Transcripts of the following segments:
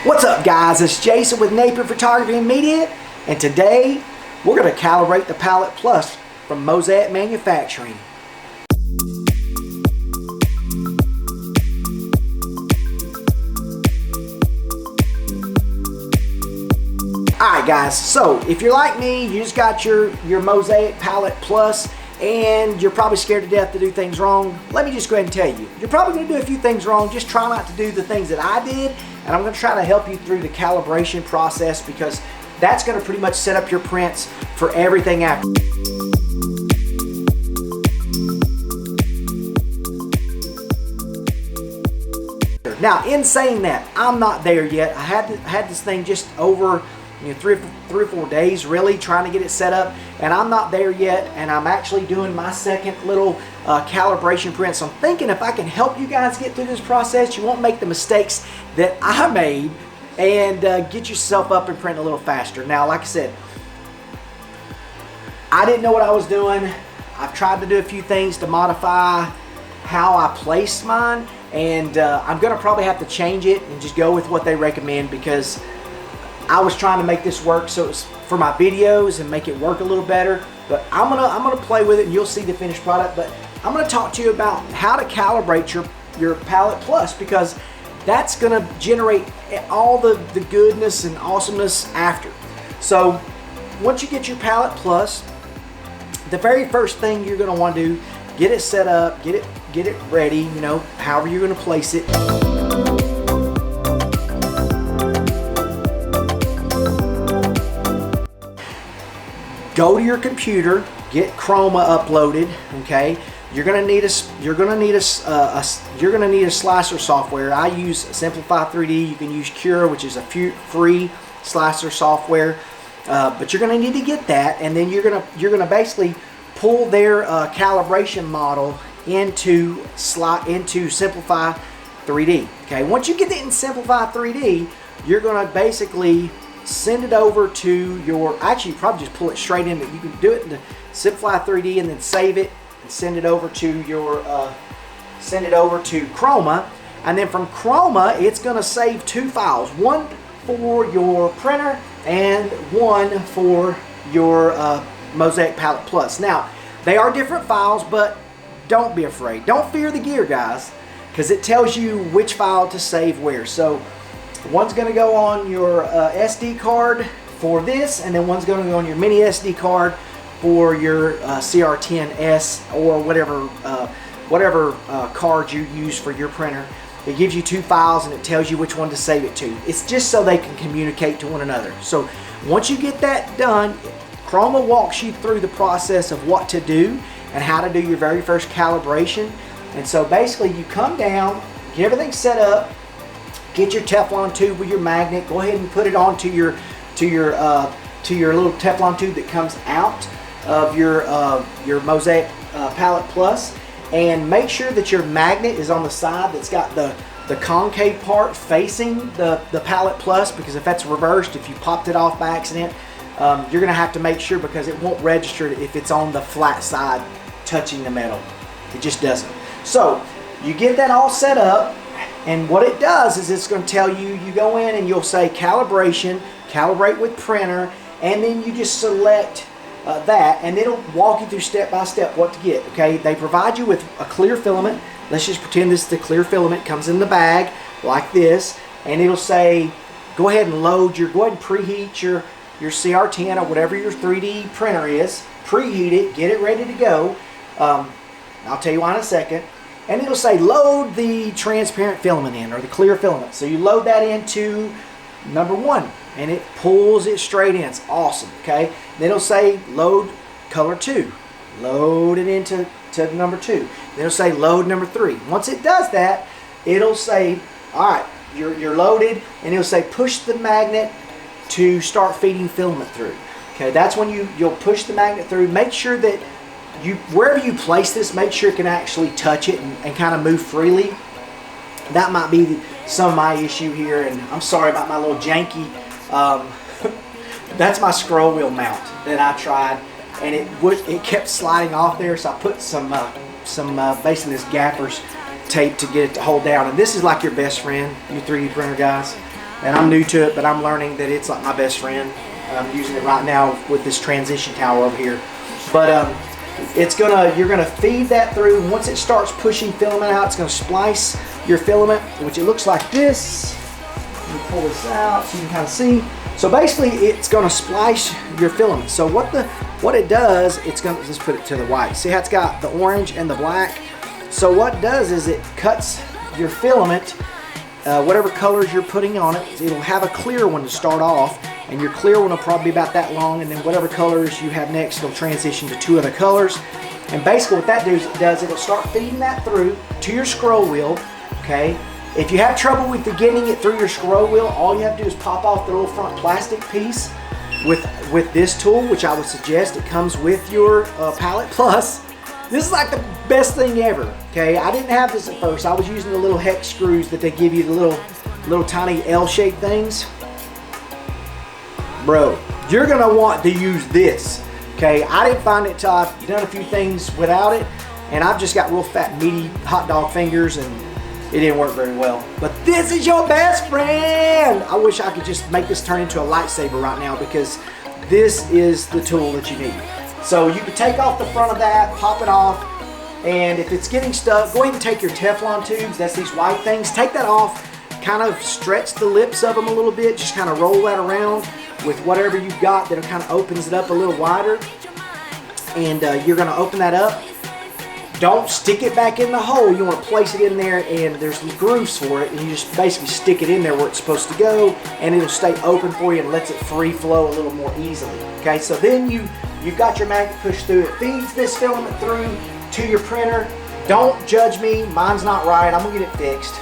What's up, guys? It's Jason with Napier Photography and Media, and today we're going to calibrate the Palette Plus from Mosaic Manufacturing. Alright guys, so if you're like me, you just got your Mosaic Palette Plus and you're probably scared to death to do things wrong. Let me just go ahead and tell you, you're probably going to do a few things wrong. Just try not to do the things that I did, and I'm going to try to help you through the calibration process, because that's going to pretty much set up your prints for everything after. Now, in saying that, I'm not there yet. I had this thing just over three or four days really trying to get it set up, and I'm not there yet, and I'm actually doing my second little calibration print. So I'm thinking if I can help you guys get through this process, you won't make the mistakes that I made, and get yourself up and print a little faster. Now, like I said, I didn't know what I was doing. I've tried to do a few things to modify how I placed mine, and I'm gonna probably have to change it and just go with what they recommend, because I was trying to make this work so it's for my videos and make it work a little better. But I'm gonna play with it and you'll see the finished product. But I'm gonna talk to you about how to calibrate your Palette Plus, because that's gonna generate all the goodness and awesomeness after. So once you get your Palette Plus, the very first thing you're gonna want to do, get it set up, get it ready, however you're gonna place it. Go to your computer, get Chroma uploaded. Okay, you're gonna need a slicer software. I use Simplify 3D. You can use Cure, which is a free slicer software, but you're gonna need to get that, and then you're gonna basically pull their calibration model into Simplify 3D. Okay, once you get it in Simplify 3D, you're gonna basically send it over to your, actually you probably just pull it straight into, you can do it into Simplify 3D and then save it and send it over to your Chroma, and then from Chroma it's going to save two files, one for your printer and one for your Mosaic Palette Plus. Now they are different files, but don't be afraid, don't fear the gear, guys, because it tells you which file to save where. So one's going to go on your SD card for this, and then one's going to go on your mini SD card for your CR10S or whatever card you use for your printer. It gives you two files and it tells you which one to save it to. It's just so they can communicate to one another. So once you get that done, Chroma walks you through the process of what to do and how to do your very first calibration. And so basically you come down, get everything set up, get your Teflon tube with your magnet. Go ahead and put it onto your little Teflon tube that comes out of your Mosaic Palette Plus, and make sure that your magnet is on the side that's got the concave part facing the Palette Plus, because if that's reversed, if you popped it off by accident, you're gonna have to make sure, because it won't register if it's on the flat side touching the metal. It just doesn't. So you get that all set up. And what it does is it's going to tell you, you go in and you'll say calibration, calibrate with printer, and then you just select that, and it'll walk you through step by step what to get. Okay, they provide you with a clear filament. Let's just pretend this is the clear filament, comes in the bag like this, and it'll say go ahead and go ahead and preheat your CR10 or whatever your 3D printer is. Preheat it, get it ready to go. I'll tell you why in a second. And it'll say load the transparent filament in, or the clear filament. So you load that into number 1 and it pulls it straight in. It's awesome. Okay, then it'll say load color 2, load it into number 2. Then it'll say load number 3. Once it does that, it'll say, all right, you're loaded, and it'll say push the magnet to start feeding filament through. Okay, that's when you'll push the magnet through. Make sure that wherever you place this, make sure it can actually touch it and kind of move freely. That might be some of my issue here, and I'm sorry about my little janky. That's my scroll wheel mount that I tried, and it kept sliding off there. So I put some basically this gaffer's tape to get it to hold down. And this is like your best friend, you 3D printer guys. and I'm new to it, but I'm learning that it's like my best friend. I'm using it right now with this transition tower over here. But you're gonna feed that through, and once it starts pushing filament out, it's gonna splice your filament, which it looks like this. Let me pull this out so you can kind of see. So basically, it's gonna splice your filament. So what it does, it's gonna, let's put it to the white. See how it's got the orange and the black? So what it does is it cuts your filament, whatever colors you're putting on it. It'll have a clear one to start off, and your clear one will probably be about that long, and then whatever colors you have next, it'll transition to 2 other colors. And basically what that does, it'll start feeding that through to your scroll wheel, okay? If you have trouble with getting it through your scroll wheel, all you have to do is pop off the little front plastic piece with this tool, which I would suggest. It comes with your Palette Plus. This is like the best thing ever, okay? I didn't have this at first. I was using the little hex screws that they give you, the little tiny L-shaped things. Bro, you're gonna want to use this, okay? I didn't find it till I've done a few things without it, and I've just got real fat, meaty hot dog fingers, and it didn't work very well. But this is your best friend! I wish I could just make this turn into a lightsaber right now, because this is the tool that you need. So you can take off the front of that, pop it off, and if it's getting stuck, go ahead and take your Teflon tubes, that's these white things, take that off, kind of stretch the lips of them a little bit, just kind of roll that around with whatever you've got that kind of opens it up a little wider. And you're gonna open that up. Don't stick it back in the hole. You want to place it in there, and there's some grooves for it, and you just basically stick it in there where it's supposed to go, and it'll stay open for you and lets it free flow a little more easily. Okay, so then you've got your magnet pushed through. It feeds this filament through to your printer. Don't judge me. Mine's not right. I'm gonna get it fixed.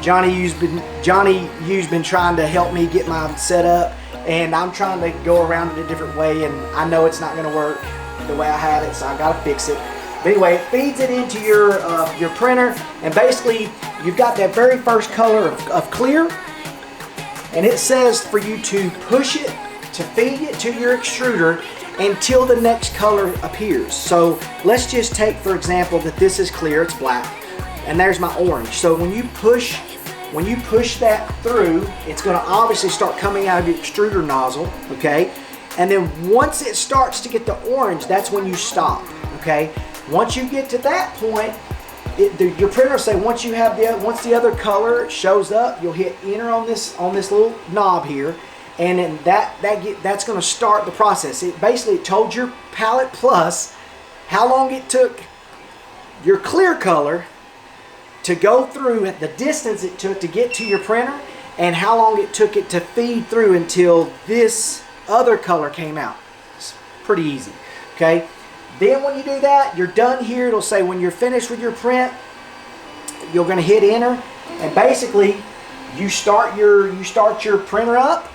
Johnny U's been trying to help me get mine set up, and I'm trying to go around it a different way, and I know it's not going to work the way I have it, so I got to fix it. But anyway, it feeds it into your printer, and basically you've got that very first color of clear, and it says for you to push it, to feed it to your extruder until the next color appears. So let's just take, for example, that this is clear, it's black, and there's my orange. So when you push that through, it's going to obviously start coming out of your extruder nozzle, okay? And then once it starts to get the orange, that's when you stop, okay? Once you get to that point, your printer will say once the other color shows up, you'll hit enter on this little knob here, and then that's going to start the process. It basically told your Palette Plus how long it took your clear color to go through, the distance it took to get to your printer, and how long it took it to feed through until this other color came out. It's pretty easy, okay? Then when you do that, you're done here. It'll say when you're finished with your print, you're gonna hit enter, and basically you start your printer up,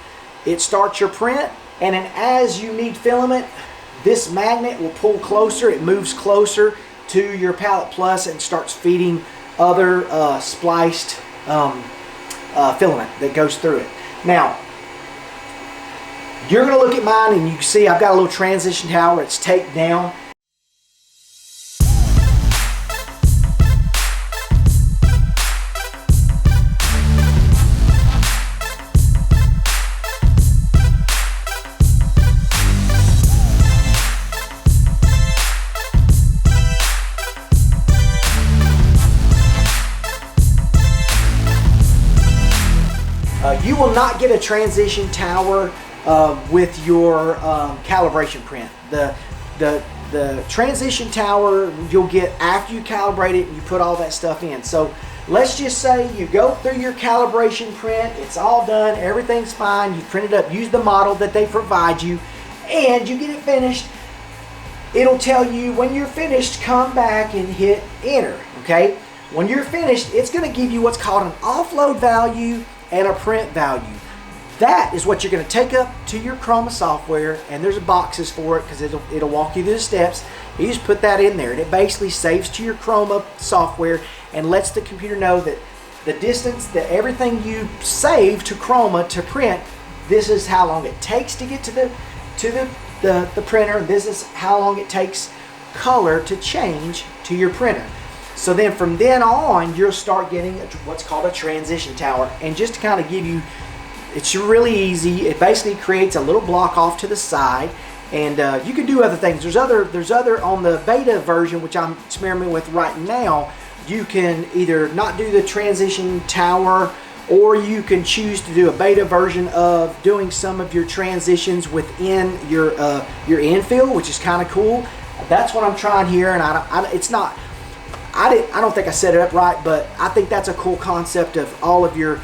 it starts your print, and then as you need filament, this magnet will pull closer, it moves closer to your Palette Plus and starts feeding other spliced filament that goes through it. Now, you're going to look at mine, and you can see I've got a little transition tower. It's taped down. You will not get a transition tower with your calibration print. The transition tower you'll get after you calibrate it and you put all that stuff in. So let's just say you go through your calibration print, it's all done, everything's fine, you print it up, use the model that they provide you, and you get it finished. It'll tell you when you're finished, come back and hit enter, okay? When you're finished, it's going to give you what's called an offload value and a print value. That is what you're going to take up to your Chroma software, and there's boxes for it because it'll walk you through the steps. You just put that in there, and it basically saves to your Chroma software and lets the computer know that the distance, that everything you save to Chroma to print, this is how long it takes to get to the printer. This is how long it takes color to change to your printer. So then from then on, you'll start getting what's called a transition tower. And just to kind of give you, it's really easy. It basically creates a little block off to the side, and you can do other things. There's other on the beta version, which I'm experimenting with right now. You can either not do the transition tower, or you can choose to do a beta version of doing some of your transitions within your infill, which is kind of cool. That's what I'm trying here, and I don't think I set it up right, but I think that's a cool concept of all of your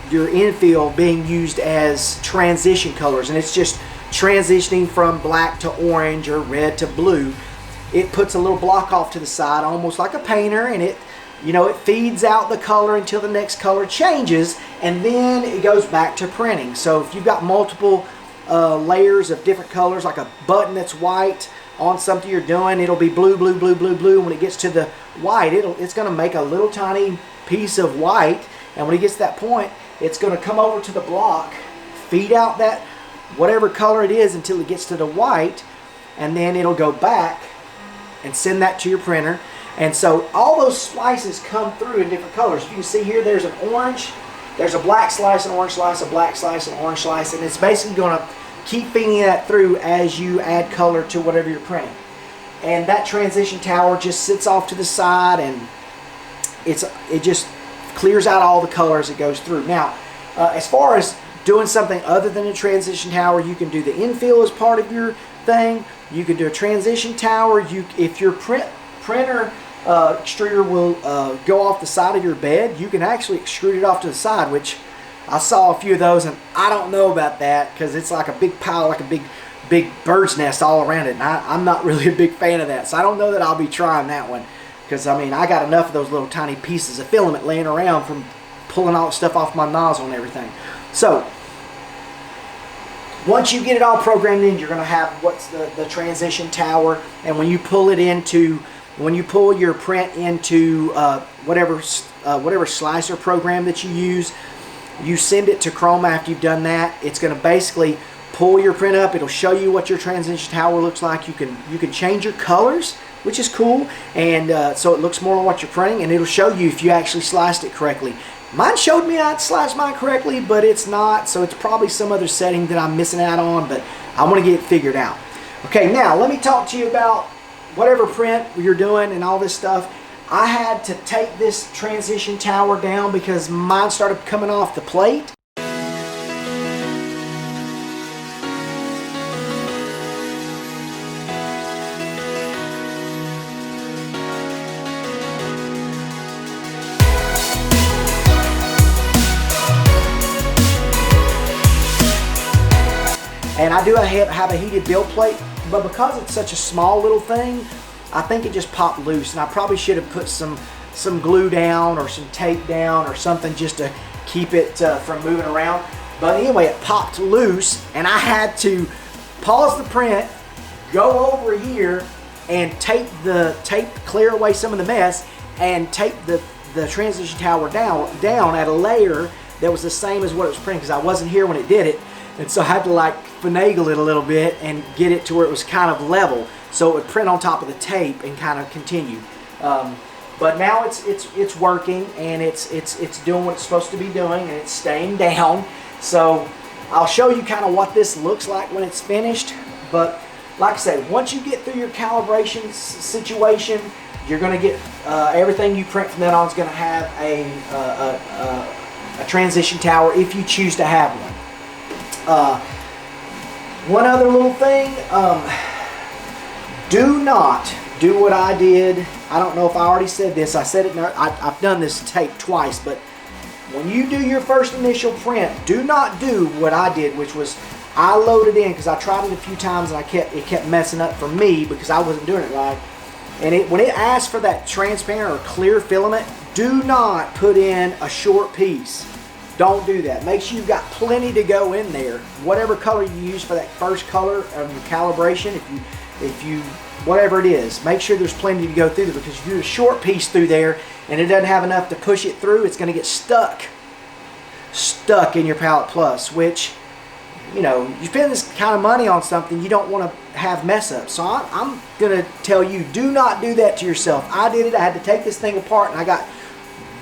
infill being used as transition colors, and it's just transitioning from black to orange or red to blue. It puts a little block off to the side, almost like a painter, and it feeds out the color until the next color changes, and then it goes back to printing. So if you've got multiple layers of different colors, like a button that's white on something you're doing, it'll be blue, blue, blue, blue, blue. When it gets to the white, it's going to make a little tiny piece of white, and when it gets to that point, it's going to come over to the block, feed out that whatever color it is until it gets to the white, and then it'll go back and send that to your printer. And so all those slices come through in different colors. You can see here there's an orange, there's a black slice, an orange slice, a black slice, an orange slice, and it's basically going to keep feeding that through as you add color to whatever you're printing. And that transition tower just sits off to the side, and it just clears out all the colors it goes through. Now, as far as doing something other than a transition tower, you can do the infill as part of your thing. You can do a transition tower. If your printer extruder will go off the side of your bed, you can actually extrude it off to the side, which I saw a few of those, and I don't know about that because it's like a big pile, like a big bird's nest all around it, and I'm not really a big fan of that. So I don't know that I'll be trying that one, because I mean, I got enough of those little tiny pieces of filament laying around from pulling all the stuff off my nozzle and everything. So once you get it all programmed in, you're going to have what's the transition tower, and when you pull your print into whatever slicer program that you use, you send it to Chroma. After you've done that, it's going to basically pull your print up. It'll show you what your transition tower looks like. You can change your colors, which is cool, and so it looks more like what you're printing, and it'll show you if you actually sliced it correctly. Mine showed me I'd sliced mine correctly, but it's not, so it's probably some other setting that I'm missing out on, but I want to get it figured out. Okay, now let me talk to you about whatever print you're doing and all this stuff. I had to take this transition tower down because mine started coming off the plate. And I do have a heated build plate, but because it's such a small little thing, I think it just popped loose, and I probably should have put some glue down or some tape down or something just to keep it from moving around. But anyway, it popped loose, and I had to pause the print, go over here, and clear away some of the mess, and tape the transition tower down at a layer that was the same as what it was printing, because I wasn't here when it did it. And so I had to like finagle it a little bit and get it to where it was kind of level, so it would print on top of the tape and kind of continue. But now it's working, and it's doing what it's supposed to be doing, and it's staying down. So I'll show you kind of what this looks like when it's finished. But like I said, once you get through your calibration situation, you're going to get everything you print from then on is going to have a transition tower if you choose to have one. One other little thing, do not do what I did. I don't know if I already said this. I said it. I've done this tape twice, but when you do your first initial print, do not do what I did, which was I loaded in, because I tried it a few times and it kept messing up for me because I wasn't doing it right. And when it asks for that transparent or clear filament, do not put in a short piece. Don't do that. Make sure you've got plenty to go in there. Whatever color you use for that first color of your calibration, if you whatever it is, make sure there's plenty to go through there, because if you do a short piece through there and it doesn't have enough to push it through, it's going to get stuck in your Palette Plus, which you know, you spend this kind of money on something, you don't want to have mess ups. So I'm going to tell you, do not do that to yourself. I did it. I had to take this thing apart, and I got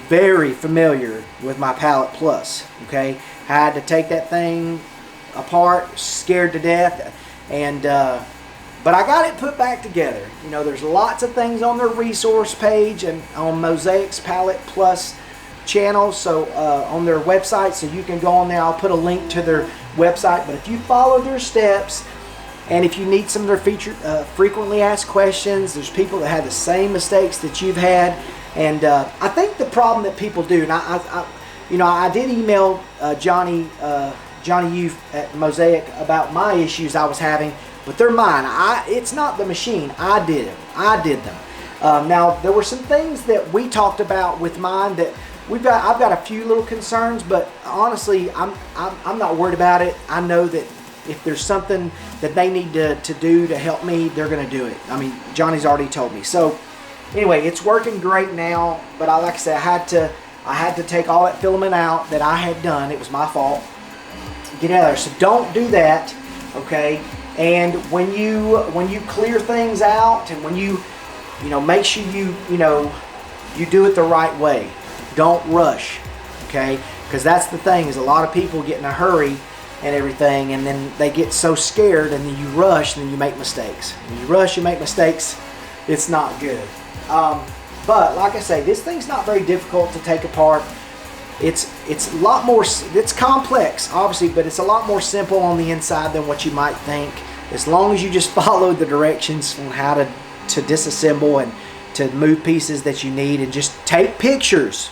very familiar with my Palette Plus, okay? I had to take that thing apart, scared to death, and but I got it put back together. You know, there's lots of things on their resource page and on Mosaic's Palette Plus channel, so on their website, so you can go on there. I'll put a link to their website, but if you follow their steps, and if you need some of their featured frequently asked questions, there's people that have the same mistakes that you've had, and I think the problem that people do, and I did email Johnny Youth at Mosaic about my issues I was having, but they're mine. It's not the machine. I did them. Now there were some things that we talked about with mine that I've got a few little concerns, but honestly, I'm not worried about it. I know that if there's something that they need to do to help me, they're going to do it. I mean, Johnny's already told me. So anyway, it's working great now. But like I said, I had to take all that filament out that I had done. It was my fault. Get out of there. So don't do that, okay? And when you clear things out, and when you make sure you do it the right way. Don't rush, okay? Because that's the thing, is a lot of people get in a hurry and everything, and then they get so scared, and then you rush, and then you make mistakes. When you rush, you make mistakes. It's not good. But like I say, this thing's not very difficult to take apart. It's a lot more. It's complex, obviously, but it's a lot more simple on the inside than what you might think. As long as you just follow the directions on how to disassemble and to move pieces that you need, and just take pictures.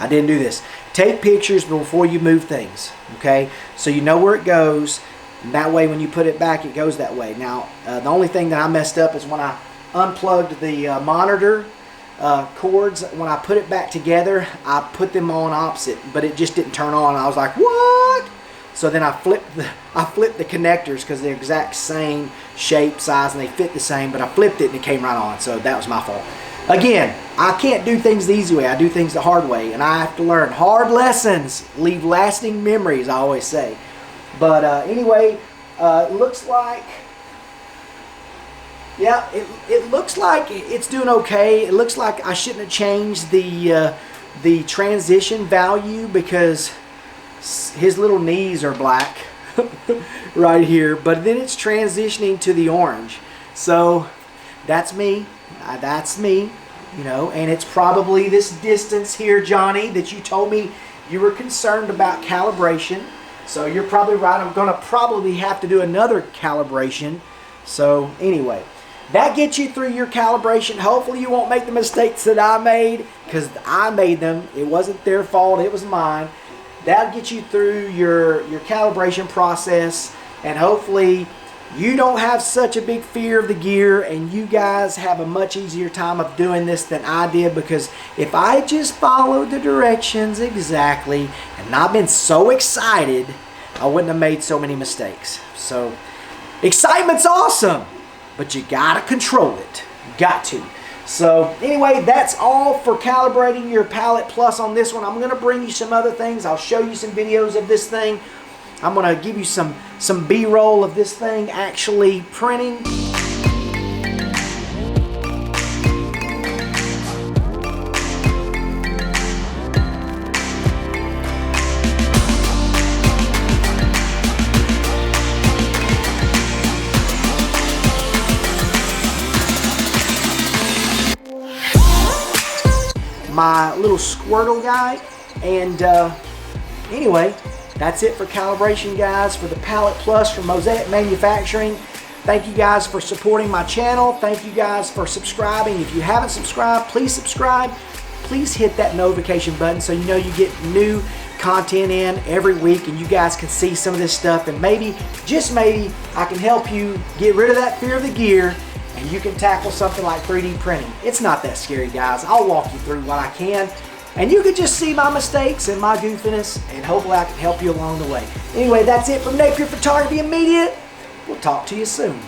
I didn't do this. Take pictures before you move things, okay? So you know where it goes, and that way when you put it back, it goes that way. Now, the only thing that I messed up is when I unplugged the monitor cords. When I put it back together, I put them on opposite, but it just didn't turn on. I was like, what? So then I flipped the connectors, because they're exact same shape, size, and they fit the same, but I flipped it and it came right on. So that was my fault. Again, I can't do things the easy way. I do things the hard way, and I have to learn. Hard lessons leave lasting memories, I always say. But anyway, it looks like, yeah, it looks like it's doing okay. It looks like I shouldn't have changed the transition value, because his little knees are black right here, but then it's transitioning to the orange. So that's me. That's me, and it's probably this distance here, Johnny, that you told me you were concerned about calibration. So you're probably right. I'm going to probably have to do another calibration. So anyway, that gets you through your calibration. Hopefully you won't make the mistakes that I made, because I made them. It wasn't their fault. It was mine. That'll get you through your calibration process, and hopefully you don't have such a big fear of the gear, and you guys have a much easier time of doing this than I did, because if I just followed the directions exactly and not been so excited, I wouldn't have made so many mistakes. So excitement's awesome, but you gotta control it. Got to. So anyway, that's all for calibrating your Palette Plus on this one. I'm going to bring you some other things. I'll show you some videos of this thing. I'm going to give you some B-roll of this thing actually printing. My little Squirtle guy, and anyway, that's it for calibration, guys, for the Palette Plus from Mosaic Manufacturing. Thank you guys for supporting my channel. Thank you guys for subscribing. If you haven't subscribed, please subscribe. Please hit that notification button so you know you get new content in every week, and you guys can see some of this stuff, and maybe, just maybe, I can help you get rid of that fear of the gear, and you can tackle something like 3D printing. It's not that scary, guys. I'll walk you through what I can, and you can just see my mistakes and my goofiness, and hopefully I can help you along the way. Anyway, that's it from Napier Photography and Media. We'll talk to you soon.